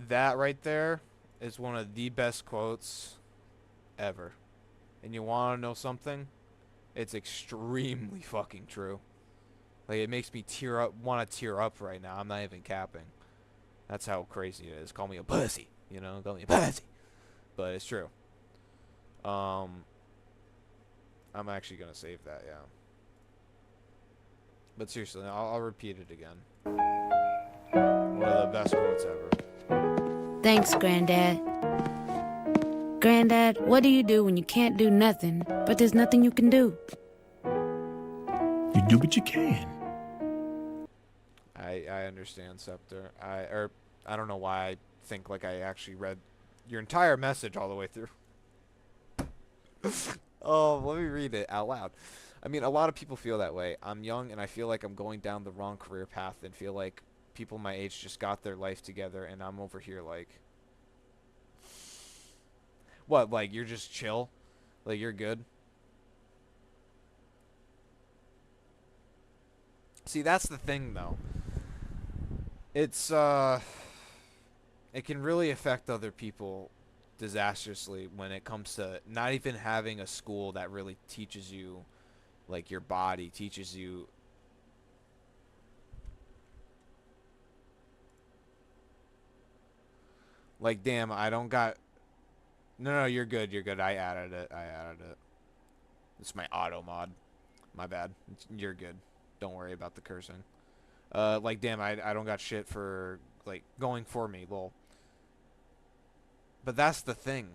That right there is one of the best quotes ever. And you want to know something? It's extremely fucking true. Like, it makes me tear up, want to tear up right now. I'm not even capping. That's how crazy it is. Call me a pussy. You know, call me a pussy. But it's true. I'm actually going to save that, yeah. But seriously, I'll repeat it again. One of the best quotes ever. Thanks, Granddad. Granddad, what do you do when you can't do nothing, but there's nothing you can do? You do what you can. I understand, Scepter. I don't know why I think like I actually read your entire message all the way through. Oh, let me read it out loud. I mean, a lot of people feel that way. I'm young and I feel like I'm going down the wrong career path and feel like people my age just got their life together and I'm over here like... What, like, you're just chill? Like, you're good? See, that's the thing, though. It's, it can really affect other people disastrously when it comes to not even having a school that really teaches you, like, your body, teaches you. Like, damn, I don't got. No, you're good. You're good. I added it. It's my auto mod. My bad. You're good. Don't worry about the cursing. Like, damn, I don't got shit for, like, going for me, lol. But that's the thing.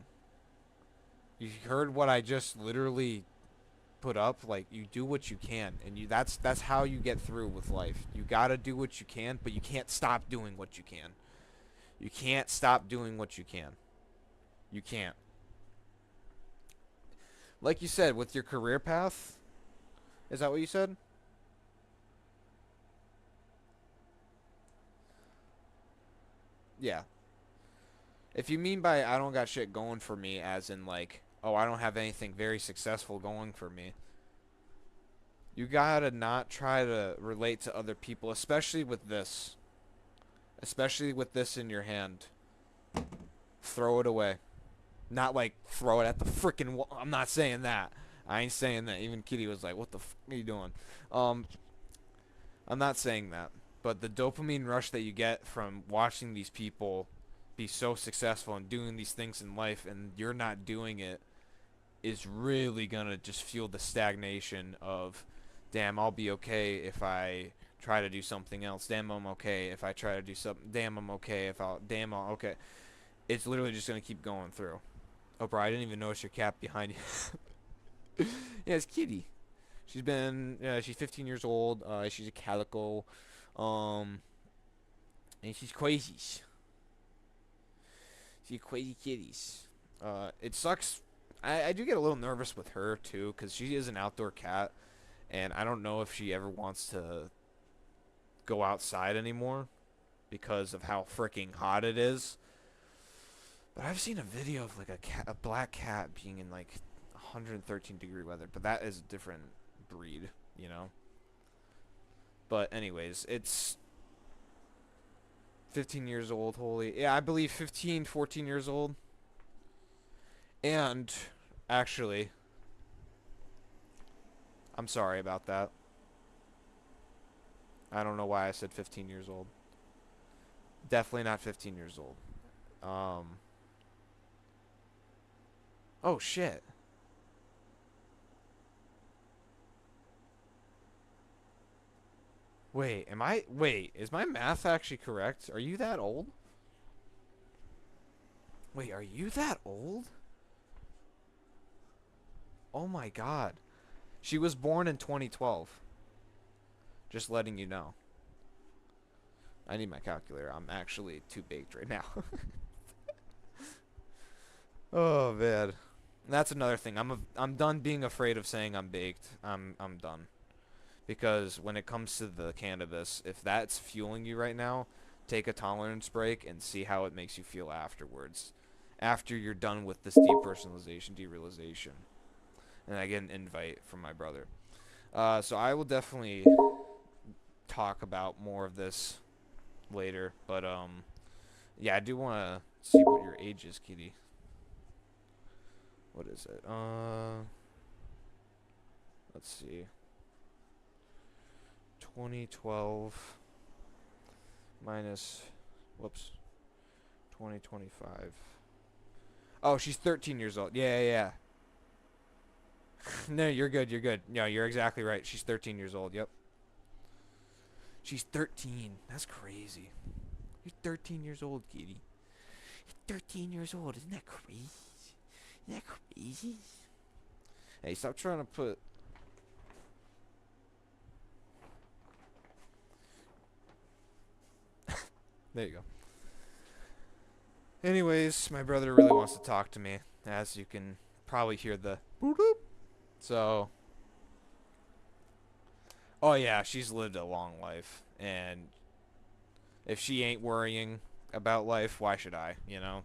You heard what I just literally put up? Like, you do what you can, and that's how you get through with life. You gotta do what you can, but you can't stop doing what you can. You can't stop doing what you can. You can't. Like you said, with your career path, is that what you said? Yeah. If you mean by I don't got shit going for me, as in like, oh, I don't have anything very successful going for me, you gotta not try to relate to other people, especially with this. Especially with this in your hand. Throw it away. Not like throw it at the freaking wall. I'm not saying that. I ain't saying that. Even Kitty was like, what the f are you doing? I'm not saying that. But the dopamine rush that you get from watching these people be so successful and doing these things in life and you're not doing it is really gonna just fuel the stagnation of, damn, I'll be okay if I try to do something else. Damn, I'm okay if I try to do something. Damn, I'm okay if I'll. Damn, I'm okay. It's literally just gonna keep going through. Oh, bro, I didn't even notice your cat behind you. Yeah, it's Kitty. She's 15 years old. She's a calico. Um, and she's crazy. She's crazy kitties. It sucks. I do get a little nervous with her too, cause she is an outdoor cat, and I don't know if she ever wants to go outside anymore because of how freaking hot it is. But I've seen a video of like a black cat being in like 113-degree weather, but that is a different breed, you know. But anyways, it's 15 years old. Holy, yeah, I believe 15, 14 years old. And actually, I'm sorry about that. I don't know why I said 15 years old. Definitely not 15 years old. Oh shit. Wait, is my math actually correct? Are you that old? Wait, are you that old? Oh my god. She was born in 2012. Just letting you know. I need my calculator. I'm actually too baked right now. Oh man. That's another thing. I'm done being afraid of saying I'm baked. I'm done. Because when it comes to the cannabis, if that's fueling you right now, take a tolerance break and see how it makes you feel afterwards. After you're done with this depersonalization, derealization. And I get an invite from my brother. So I will definitely talk about more of this later. But, yeah, I do want to see what your age is, Kitty. What is it? Let's see. 2012 minus, whoops, 2025. Oh, she's 13 years old. Yeah. No, you're good. No, you're exactly right. She's 13 years old. Yep. She's 13. That's crazy. You're 13 years old, Kitty. You're 13 years old. Isn't that crazy? Isn't that crazy? Hey, stop trying to put... There you go. Anyways, my brother really wants to talk to me, as you can probably hear the boop boop. So, oh yeah, she's lived a long life, and if she ain't worrying about life, why should I, you know?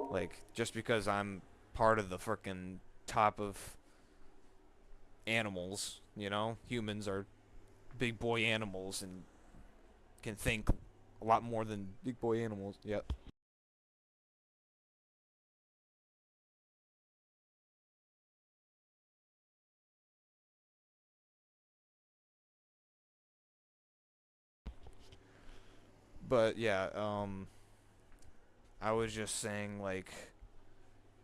Like, just because I'm part of the frickin' top of animals, you know? Humans are big boy animals and can think a lot more than big boy animals. Yep. But yeah, I was just saying, like,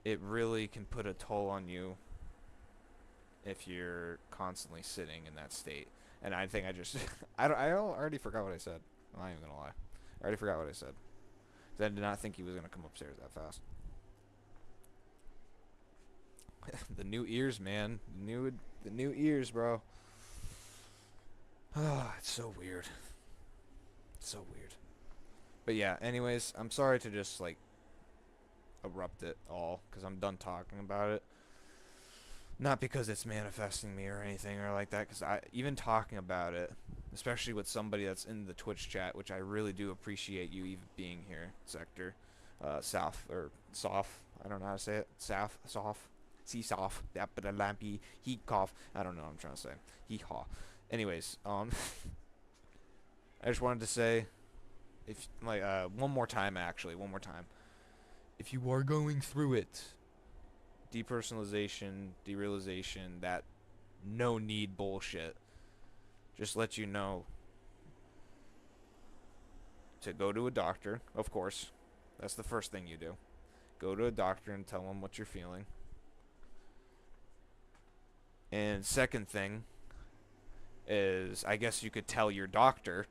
it really can put a toll on you if you're constantly sitting in that state. And I think I just, I already forgot what I said. I'm not even gonna lie. I already forgot what I said. 'Cause I did not think he was gonna come upstairs that fast. The new ears, man. The new ears, bro. Ah, it's so weird. It's so weird. But yeah, anyways, I'm sorry to just like erupt it all because I'm done talking about it. Not because it's manifesting me or anything or like that, because I even talking about it, especially with somebody that's in the Twitch chat, which I really do appreciate you even being here, Sector, South or Soft. I don't know how to say it. Soft, see soft. That but a lampy. He cough. I don't know what I'm trying to say. He haw. Anyways, I just wanted to say, if like one more time, if you are going through it, depersonalization, derealization, that no need bullshit, just let you know to go to a doctor. Of course, that's the first thing you do. Go to a doctor and tell them what you're feeling. And second thing is, I guess you could tell your doctor,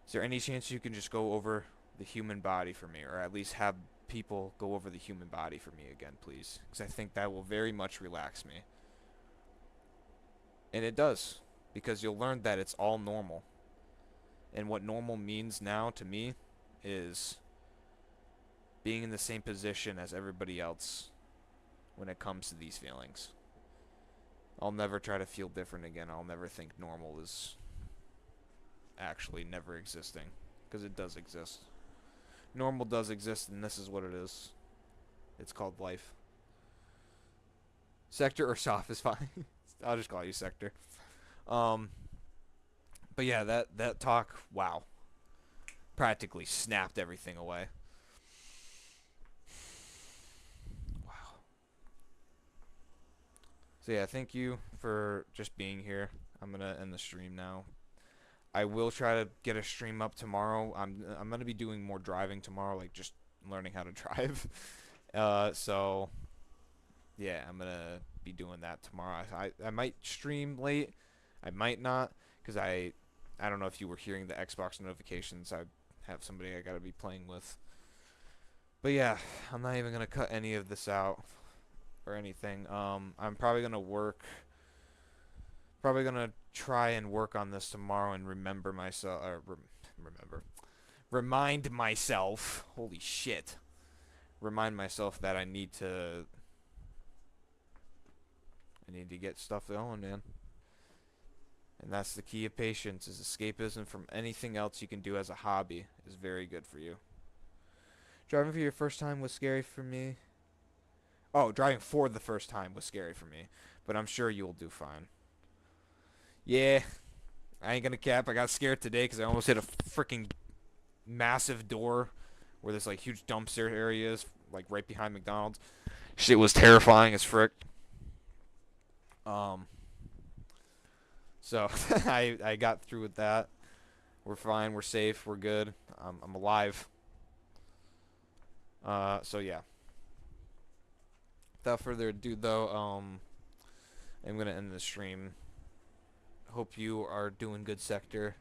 is there any chance you can just go over the human body for me, or at least have people go over the human body for me again, please? Because I think that will very much relax me. And it does, because you'll learn that it's all normal. And what normal means now to me is being in the same position as everybody else when it comes to these feelings. I'll never try to feel different again. I'll never think normal is actually never existing, because it does exist. Normal does exist, and this is what it is. It's called life. Sector or Soft is fine. I'll just call you Sector. But yeah, that talk, wow, practically snapped everything away. Wow. So yeah, thank you for just being here. I'm gonna end the stream now. I will try to get a stream up tomorrow. I'm gonna be doing more driving tomorrow, like just learning how to drive. So yeah, I'm gonna be doing that tomorrow. I might stream late. I might not, because I don't know if you were hearing the Xbox notifications. I have somebody I gotta be playing with. But yeah, I'm not even gonna cut any of this out or anything. I'm probably gonna try and work on this tomorrow and remind myself, holy shit, remind myself that I need to get stuff going, man. And that's the key of patience, is escapism from anything else you can do as a hobby is very good for you. Driving for your first time was scary for me. Oh, driving for the first time was scary for me, but I'm sure you'll do fine. Yeah, I ain't gonna cap. I got scared today because I almost hit a freaking massive door where this like huge dumpster area is, like right behind McDonald's. Shit was terrifying as frick. So I got through with that. We're fine. We're safe. We're good. I'm alive. So yeah. Without further ado, though, I'm gonna end the stream. Hope you are doing good, Sector,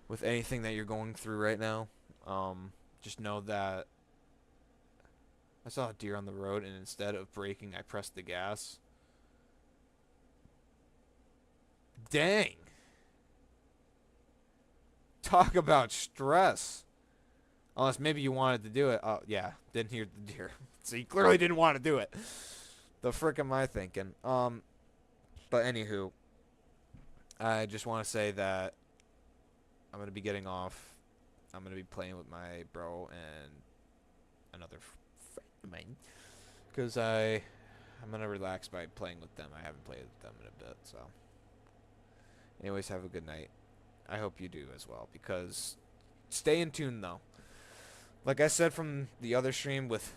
with anything that you're going through right now. Just know that I saw a deer on the road, and instead of braking, I pressed the gas. Dang. Talk about stress. Unless maybe you wanted to do it. Oh, yeah. Didn't hear the deer. So you clearly didn't want to do it. The frick am I thinking? But anywho, I just want to say that I'm going to be getting off. I'm going to be playing with my bro and another friend of mine. Because I'm going to relax by playing with them. I haven't played with them in a bit, so. Anyways, have a good night. I hope you do as well, because stay in tune, though. Like I said from the other stream with,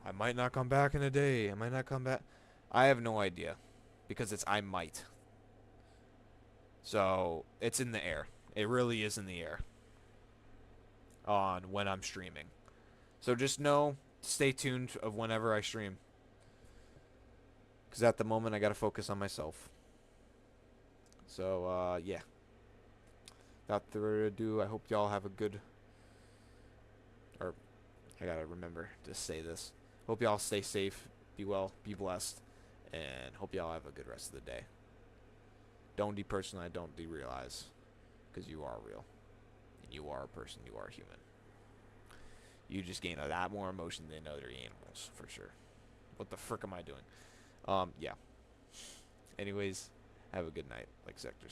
I might not come back in a day, I might not come back. I have no idea, because it's I might. So, it's in the air. It really is in the air. on when I'm streaming. So just know, stay tuned of whenever I stream. Because at the moment, I got to focus on myself. So, yeah. Without further ado, I hope y'all have a good... Or, I got to remember to say this. Hope y'all stay safe, be well, be blessed, and hope y'all have a good rest of the day. Don't depersonalize, don't derealize, because you are real. And you are a person, you are human. You just gain a lot more emotion than other animals, for sure. What the frick am I doing? Yeah. Anyways, have a good night, like Sector